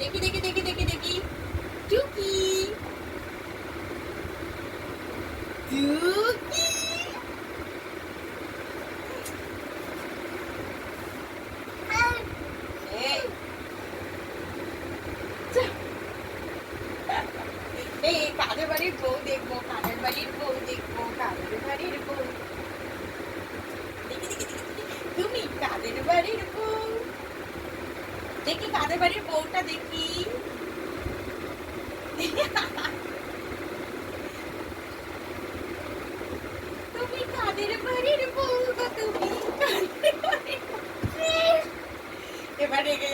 দেখি দেখি দেখি দেখি দেখি টুকি টুকি এই এই কাদের বাড়ির বউ দেখবো, কাদের বাড়ির বউ দেখবো, কাদের বাড়ির বউ। দেখি দেখি দেখি দেখি তুমি কাদের বাড়ির বউ, দেখি কাদের বাড়ির বউটা দেখি। তুমি কাদের বাড়ির বউ গো, তুমি কাদের বাড়ির বউ? এবার রেগে